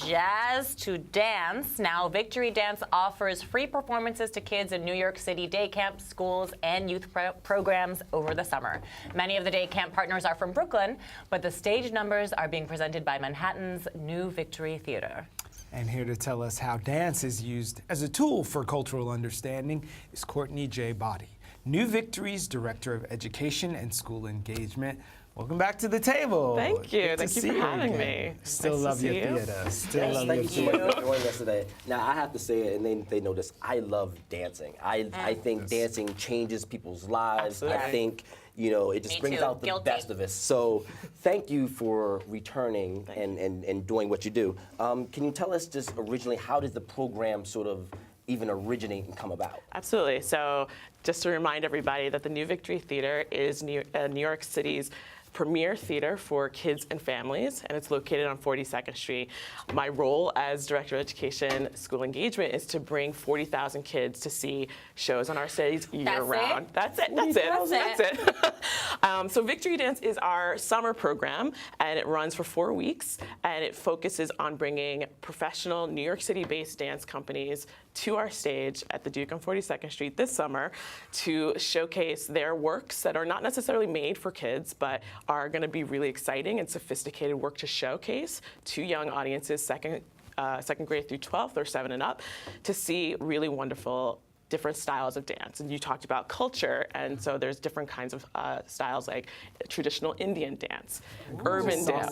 jazz to dance. Now, Victory Dance offers free performances to kids in New York City day camps, schools, and youth programs over the summer. Many of the day camp partners are from Brooklyn, but the stage numbers are being presented by Manhattan's New Victory Theater. And here to tell us how dance is used as a tool for cultural understanding is Courtney J. Boddie, New Victory's Director of Education and School Engagement. Welcome back to the table. Thank you. Thank you for having me. Still nice love your theater. Still love your Thank you so much for joining us today. Now, I have to say it, and they know this, I love dancing. I think dancing changes people's lives. Absolutely. I think, you know, it just brings out the best of us. So thank you for returning and doing what you do. Can you tell us just originally, how did the program sort of even originate and come about? Absolutely. So just to remind everybody that the New Victory Theater is New York City's premier theater for kids and families, and it's located on 42nd Street. My role as Director of Education School Engagement is to bring 40,000 kids to see shows on our stage year-round. That's it. So Victory Dance is our summer program, and it runs for 4 weeks, and it focuses on bringing professional New York City-based dance companies to our stage at the Duke on 42nd Street this summer to showcase their works that are not necessarily made for kids, but are going to be really exciting and sophisticated work to showcase to young audiences, second grade through 12th or 7 and up, to see really wonderful different styles of dance. And you talked about culture, and so there's different kinds of styles like traditional Indian dance, urban dance,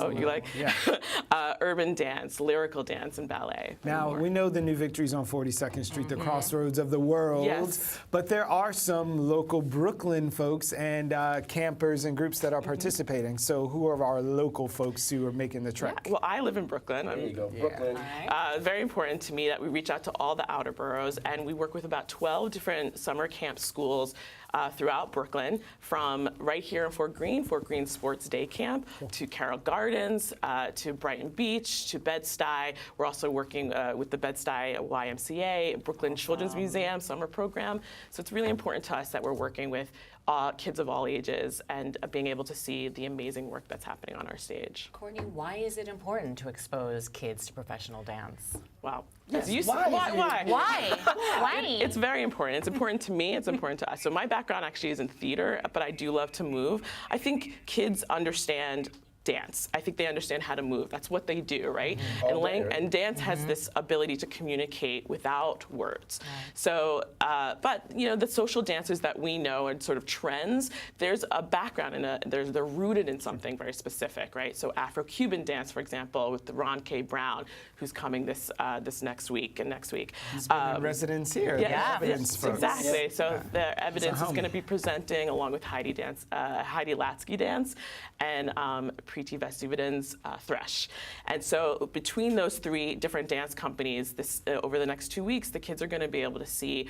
urban dance, lyrical dance, and ballet. Now, we know the New Victory's on 42nd Street, the crossroads of the world, but there are some local Brooklyn folks and campers and groups that are participating. So who are our local folks who are making the trek? Yeah, well, I live in Brooklyn. There you go, Brooklyn. Very important to me that we reach out to all the outer boroughs, and we work with about 12 different summer camp schools throughout Brooklyn, from right here in Fort Greene Sports Day Camp, to Carroll Gardens, to Brighton Beach, to Bed-Stuy. We're also working with the Bed-Stuy YMCA, Brooklyn Children's Museum summer program. So it's really important to us that we're working with kids of all ages and being able to see the amazing work that's happening on our stage. Courtney, why is it important to expose kids to professional dance? Wow. Yes, Why? Why? It's very important. It's important to me. It's important to us. So my background actually is in theater, but I do love to move. I think kids understand dance. I think they understand how to move. That's what they do, right? And dance has this ability to communicate without words. So, but you know, the social dances that we know and sort of trends, there's a background and they're rooted in something very specific, right? So Afro-Cuban dance, for example, with Ron K. Brown, who's coming this next week and next week. He's been in residence here. Exactly. So the evidence is going to be presenting along with Heidi Latsky dance and Preeti Vasudevan's Thresh. And so between those 3 different dance companies, over the next 2 weeks, the kids are going to be able to see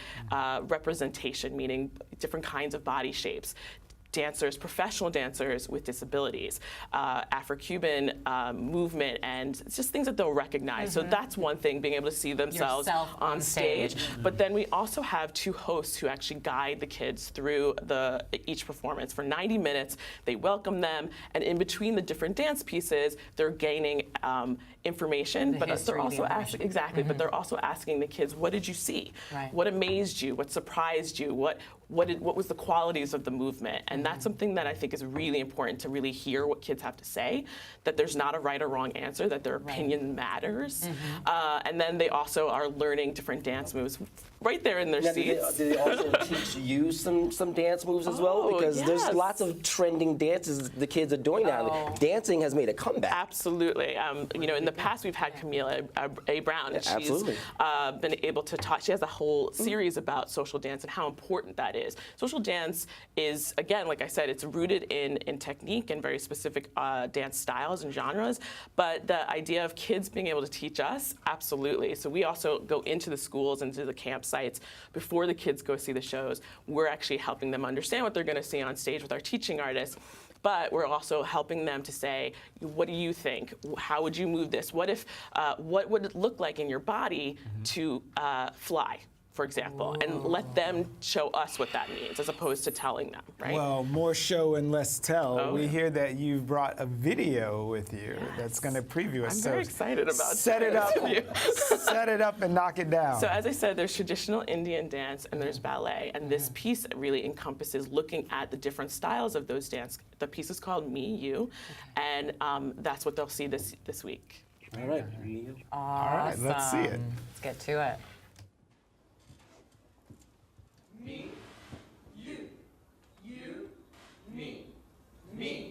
representation, meaning different kinds of body shapes. Dancers, professional dancers with disabilities, Afro-Cuban movement, and it's just things that they'll recognize. So that's one thing, being able to see themselves on stage. But then we also have 2 hosts who actually guide the kids through each performance. For 90 minutes, they welcome them, and in between the different dance pieces, they're gaining information, but they're also asking, but they're also asking the kids, what did you see? What amazed you? What surprised you? What was the qualities of the movement? And that's something that I think is really important to really hear what kids have to say, that there's not a right or wrong answer, that their opinion matters. And then they also are learning different dance moves right there in their seats. Do they also teach you some dance moves as well? Because there's lots of trending dances the kids are doing now. Dancing has made a comeback. Absolutely. You know, in the past we've had Camila A. Brown, and she's been able to talk. She has a whole series about social dance and how important that is. Social dance is, again, like I said, it's rooted in technique and very specific dance styles and genres. But the idea of kids being able to teach us, absolutely. So we also go into the schools, into the campsites before the kids go see the shows. We're actually helping them understand what they're going to see on stage with our teaching artists. But we're also helping them to say, what do you think? How would you move this? What would it look like in your body to fly? for example, and let them show us what that means as opposed to telling them, right? Well, more show and less tell. Oh, We yeah. hear that you've brought a video with you that's going to preview us. I'm very excited about set it up, sharing this with you. set it up and knock it down. So as I said, there's traditional Indian dance and there's ballet, and this piece really encompasses looking at the different styles of those dance. The piece is called Me, You, and that's what they'll see this week. All right. All right, let's see it. Let's get to it. Me, you, me, me,